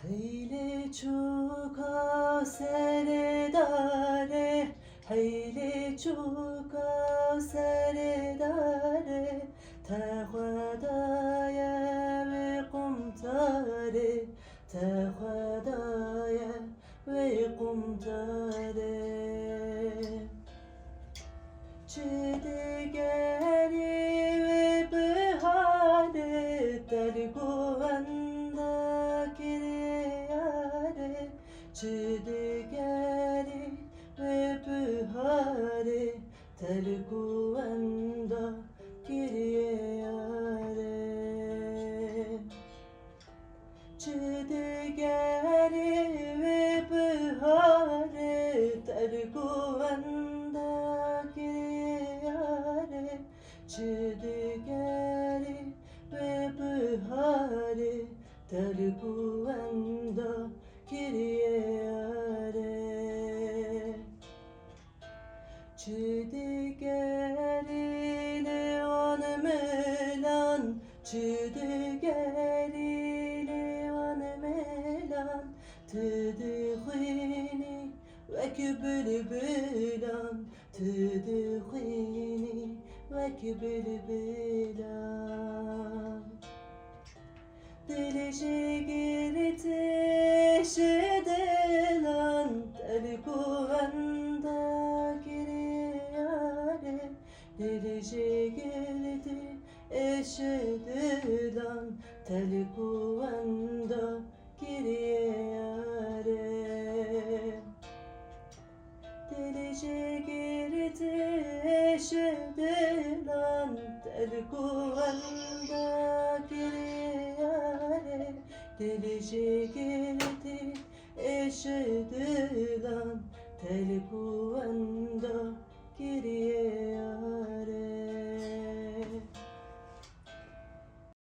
Hayli çok serdare, hayli çok serdare, tehwadaya ve kumtare, tehwadaya ve kumtare. Çidigeri ve bihare, terguvanda kiriyare, çidigeri ve bihare, terguvanda kiriyare. Çidigeri ve bihare, terguvanda kiriyare, çidigeri ve bihare, terguvanda kiriyare. Çidigeri levan melan, çidigeri levan melan, tedkhini ve kibelbelan, tedkhini ve kibelbelan. Delici girti şedelan, terguvanda kiriyare, delici girti eşedilan, terguvanda kiriyare. Delici girti eşedilan, terguvanda kiriyare, delici girti eşedilan, terguvanda